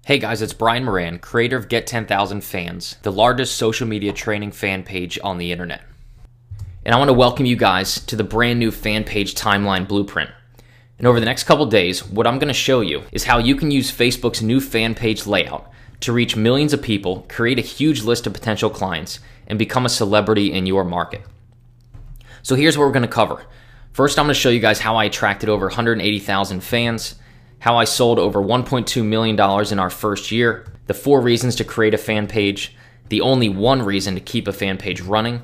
Hey guys, it's Brian Moran, creator of Get 10,000 Fans, the largest social media training fan page on the internet. And I want to welcome you guys to the brand new fan page timeline blueprint. And over the next couple days, what I'm going to show you is how you can use Facebook's new fan page layout to reach millions of people, create a huge list of potential clients, and become a celebrity in your market. So here's what we're going to cover. First, I'm going to show you guys how I attracted over 180,000 fans, how I sold over $1.2 million in our first year, the 4 reasons to create a fan page, the only 1 reason to keep a fan page running,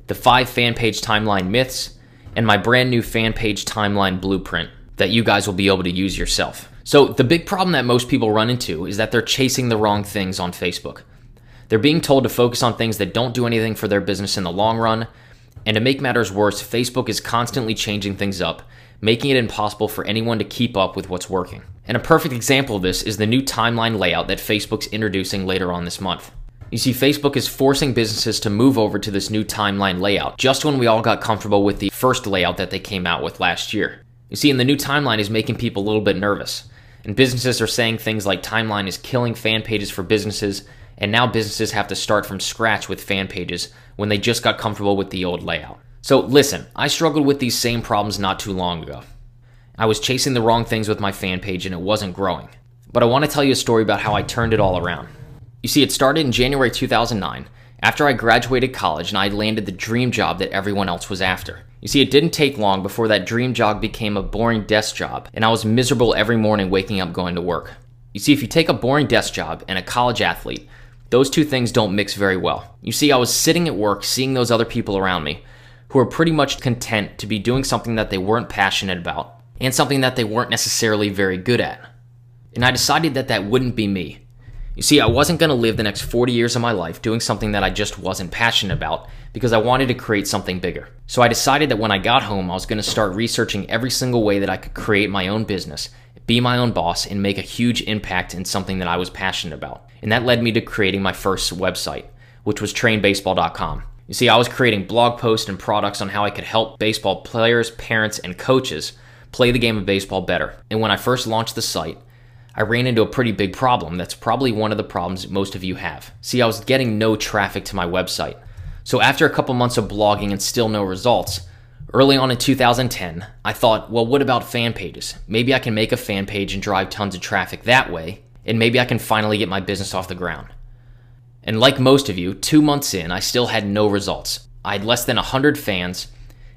the 5 fan page timeline myths, and my brand new fan page timeline blueprint that you guys will be able to use yourself. So the big problem that most people run into is that they're chasing the wrong things on Facebook. They're being told to focus on things that don't do anything for their business in the long run, and to make matters worse, Facebook is constantly changing things up, making it impossible for anyone to keep up with what's working. And a perfect example of this is the new timeline layout that Facebook's introducing later on this month. You see, Facebook is forcing businesses to move over to this new timeline layout just when we all got comfortable with the first layout that they came out with last year. You see, and the new timeline is making people a little bit nervous. And businesses are saying things like timeline is killing fan pages for businesses, and now businesses have to start from scratch with fan pages when they just got comfortable with the old layout. So listen, I struggled with these same problems not too long ago. I was chasing the wrong things with my fan page and it wasn't growing. But I want to tell you a story about how I turned it all around. You see, it started in January 2009, after I graduated college and I landed the dream job that everyone else was after. You see, it didn't take long before that dream job became a boring desk job, and I was miserable every morning waking up going to work. You see, if you take a boring desk job and a college athlete, those two things don't mix very well. You see, I was sitting at work seeing those other people around me who were pretty much content to be doing something that they weren't passionate about and something that they weren't necessarily very good at. And I decided that that wouldn't be me. You see, I wasn't going to live the next 40 years of my life doing something that I just wasn't passionate about because I wanted to create something bigger. So I decided that when I got home, I was going to start researching every single way that I could create my own business, be my own boss, and make a huge impact in something that I was passionate about. And that led me to creating my first website, which was trainbaseball.com. You see, I was creating blog posts and products on how I could help baseball players, parents, and coaches play the game of baseball better. And when I first launched the site, I ran into a pretty big problem. That's probably one of the problems most of you have. See, I was getting no traffic to my website. So after a couple months of blogging and still no results, early on in 2010, I thought, well, what about fan pages? Maybe I can make a fan page and drive tons of traffic that way, and maybe I can finally get my business off the ground. And like most of you, 2 months in, I still had no results. I had less than 100 fans,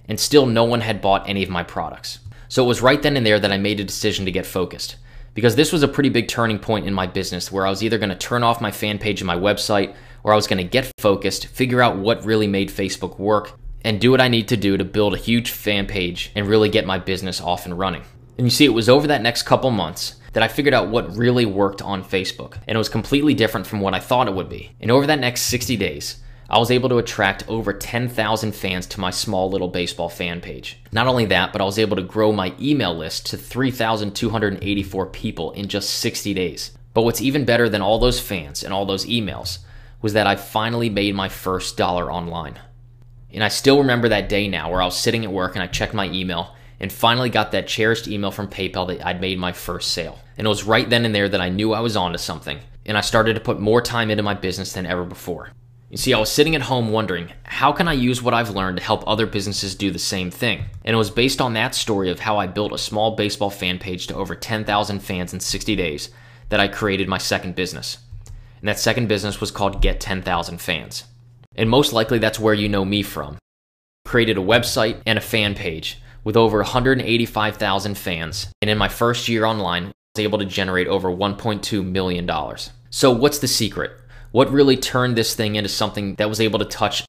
and still no one had bought any of my products. So it was right then and there that I made a decision to get focused, because this was a pretty big turning point in my business where I was either going to turn off my fan page and my website, or I was going to get focused, figure out what really made Facebook work, and do what I need to do to build a huge fan page and really get my business off and running. And you see, it was over that next couple months that I figured out what really worked on Facebook, and it was completely different from what I thought it would be. And over that next 60 days, I was able to attract over 10,000 fans to my small little baseball fan page. Not only that, but I was able to grow my email list to 3,284 people in just 60 days. But what's even better than all those fans and all those emails was that I finally made my first dollar online. And I still remember that day now where I was sitting at work and I checked my email and finally got that cherished email from PayPal that I'd made my first sale. And it was right then and there that I knew I was onto something, and I started to put more time into my business than ever before. You see, I was sitting at home wondering, how can I use what I've learned to help other businesses do the same thing? And it was based on that story of how I built a small baseball fan page to over 10,000 fans in 60 days that I created my second business. And that second business was called Get 10,000 Fans. And most likely that's where you know me from. I created a website and a fan page with over 185,000 fans, and in my first year online, I was able to generate over $1.2 million. So what's the secret? What really turned this thing into something that was able to touch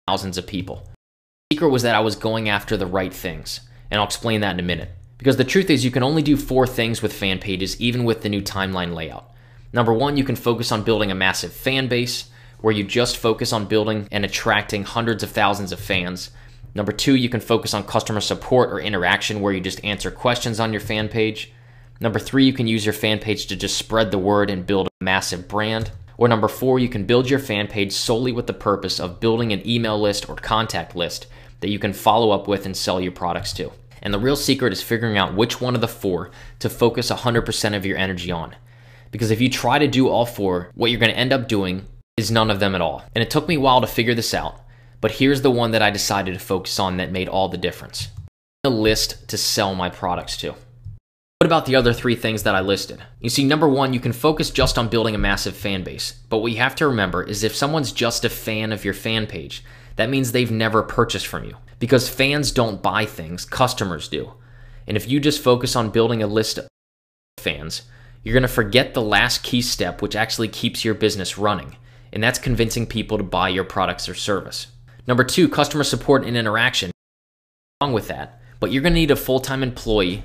thousands of people? The secret was that I was going after the right things, and I'll explain that in a minute. Because the truth is, you can only do 4 things with fan pages, even with the new timeline layout. Number 1, you can focus on building a massive fan base, where you just focus on building and attracting hundreds of thousands of fans. Number 2, you can focus on customer support or interaction where you just answer questions on your fan page. Number 3, you can use your fan page to just spread the word and build a massive brand. Or number 4, you can build your fan page solely with the purpose of building an email list or contact list that you can follow up with and sell your products to. And the real secret is figuring out which one of the 4 to focus 100% of your energy on. Because if you try to do all four, what you're going to end up doing is none of them at all. And it took me a while to figure this out, but here's the one that I decided to focus on that made all the difference. A list to sell my products to. What about the other three things that I listed? You see, number one, you can focus just on building a massive fan base. But what you have to remember is if someone's just a fan of your fan page, that means they've never purchased from you. Because fans don't buy things, customers do. And if you just focus on building a list of fans, you're going to forget the last key step, which actually keeps your business running. And that's convincing people to buy your products or service. Number two, customer support and interaction. Nothing wrong with that, but you're going to need a full-time employee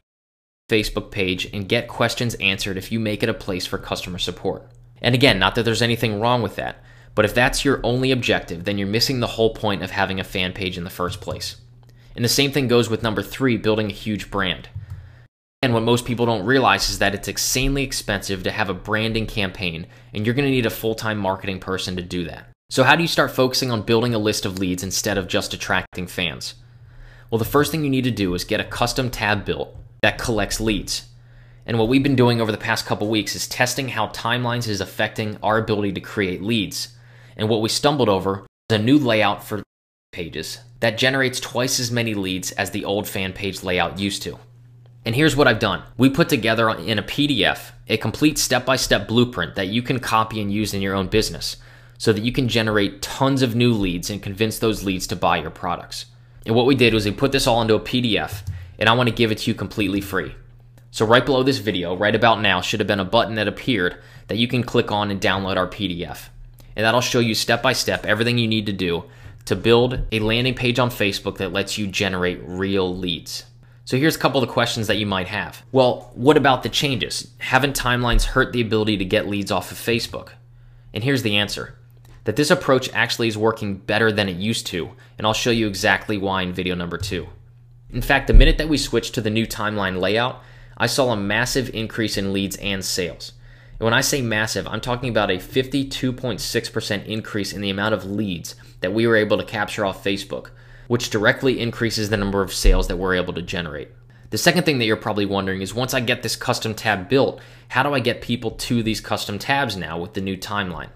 Facebook page and get questions answered if you make it a place for customer support. And again, not that there's anything wrong with that, but if that's your only objective, then you're missing the whole point of having a fan page in the first place. And the same thing goes with number three, building a huge brand. And what most people don't realize is that it's insanely expensive to have a branding campaign, and you're going to need a full-time marketing person to do that. So how do you start focusing on building a list of leads instead of just attracting fans? Well, the first thing you need to do is get a custom tab built that collects leads. And what we've been doing over the past couple weeks is testing how Timelines is affecting our ability to create leads. And what we stumbled over is a new layout for pages that generates twice as many leads as the old fan page layout used to. And here's what I've done. We put together in a PDF a complete step-by-step blueprint that you can copy and use in your own business so that you can generate tons of new leads and convince those leads to buy your products. And what we did was we put this all into a PDF, and I want to give it to you completely free. So right below this video, right about now, should have been a button that appeared that you can click on and download our PDF. And that'll show you step by step everything you need to do to build a landing page on Facebook that lets you generate real leads. So here's a couple of the questions that you might have. Well, what about the changes? Haven't Timelines hurt the ability to get leads off of Facebook? And here's the answer. That this approach actually is working better than it used to, and I'll show you exactly why in video number 2. In fact, the minute that we switched to the new timeline layout, I saw a massive increase in leads and sales. And when I say massive, I'm talking about a 52.6% increase in the amount of leads that we were able to capture off Facebook, which directly increases the number of sales that we're able to generate. The second thing that you're probably wondering is, once I get this custom tab built, how do I get people to these custom tabs now with the new timeline?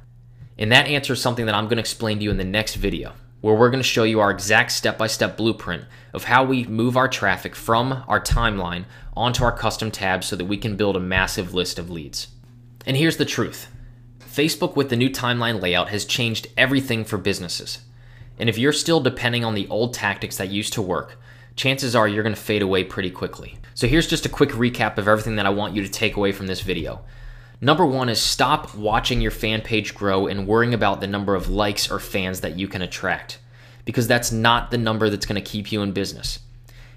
And that answer is something that I'm going to explain to you in the next video, where we're going to show you our exact step-by-step blueprint of how we move our traffic from our timeline onto our custom tabs so that we can build a massive list of leads. And here's the truth. Facebook with the new timeline layout has changed everything for businesses. And if you're still depending on the old tactics that used to work, chances are you're going to fade away pretty quickly. So here's just a quick recap of everything that I want you to take away from this video. Number one is stop watching your fan page grow and worrying about the number of likes or fans that you can attract, because that's not the number that's going to keep you in business.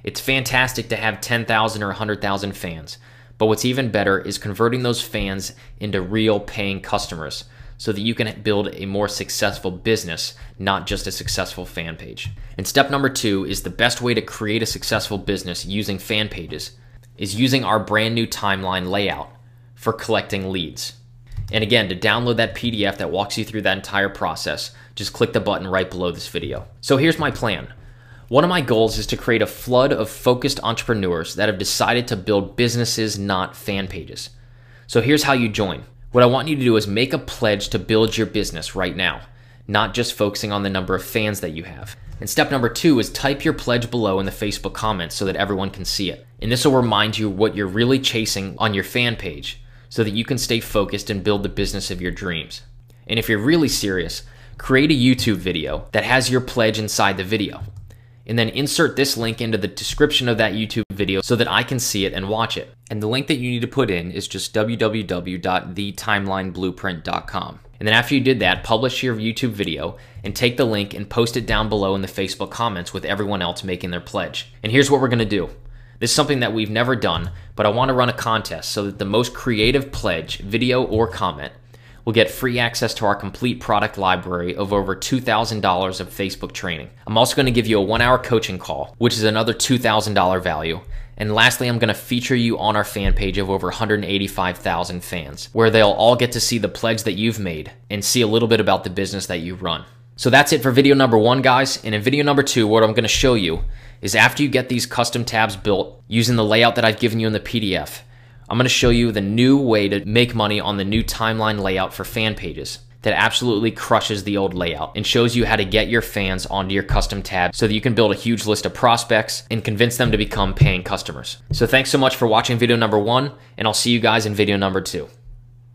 It's fantastic to have 10,000 or 100,000 fans, but what's even better is converting those fans into real paying customers so that you can build a more successful business, not just a successful fan page. And step number 2 is the best way to create a successful business using fan pages is using our brand new timeline layout for collecting leads. And again, to download that PDF that walks you through that entire process, just click the button right below this video. So here's my plan. One of my goals is to create a flood of focused entrepreneurs that have decided to build businesses, not fan pages. So here's how you join. What I want you to do is make a pledge to build your business right now, not just focusing on the number of fans that you have. And step number 2 is type your pledge below in the Facebook comments so that everyone can see it. And this will remind you what you're really chasing on your fan page, so that you can stay focused and build the business of your dreams. And if you're really serious, create a YouTube video that has your pledge inside the video. And then insert this link into the description of that YouTube video so that I can see it and watch it. And the link that you need to put in is just www.thetimelineblueprint.com. And then after you did that, publish your YouTube video and take the link and post it down below in the Facebook comments with everyone else making their pledge. And here's what we're gonna do. This is something that we've never done, but I want to run a contest so that the most creative pledge, video or comment, will get free access to our complete product library of over $2,000 of Facebook training. I'm also going to give you a 1-hour coaching call, which is another $2,000 value. And lastly, I'm going to feature you on our fan page of over 185,000 fans, where they'll all get to see the pledge that you've made and see a little bit about the business that you run. So that's it for video number 1, guys. And in video number 2, what I'm going to show you is after you get these custom tabs built using the layout that I've given you in the PDF, I'm going to show you the new way to make money on the new timeline layout for fan pages that absolutely crushes the old layout and shows you how to get your fans onto your custom tab so that you can build a huge list of prospects and convince them to become paying customers. So thanks so much for watching video number 1, and I'll see you guys in video number 2.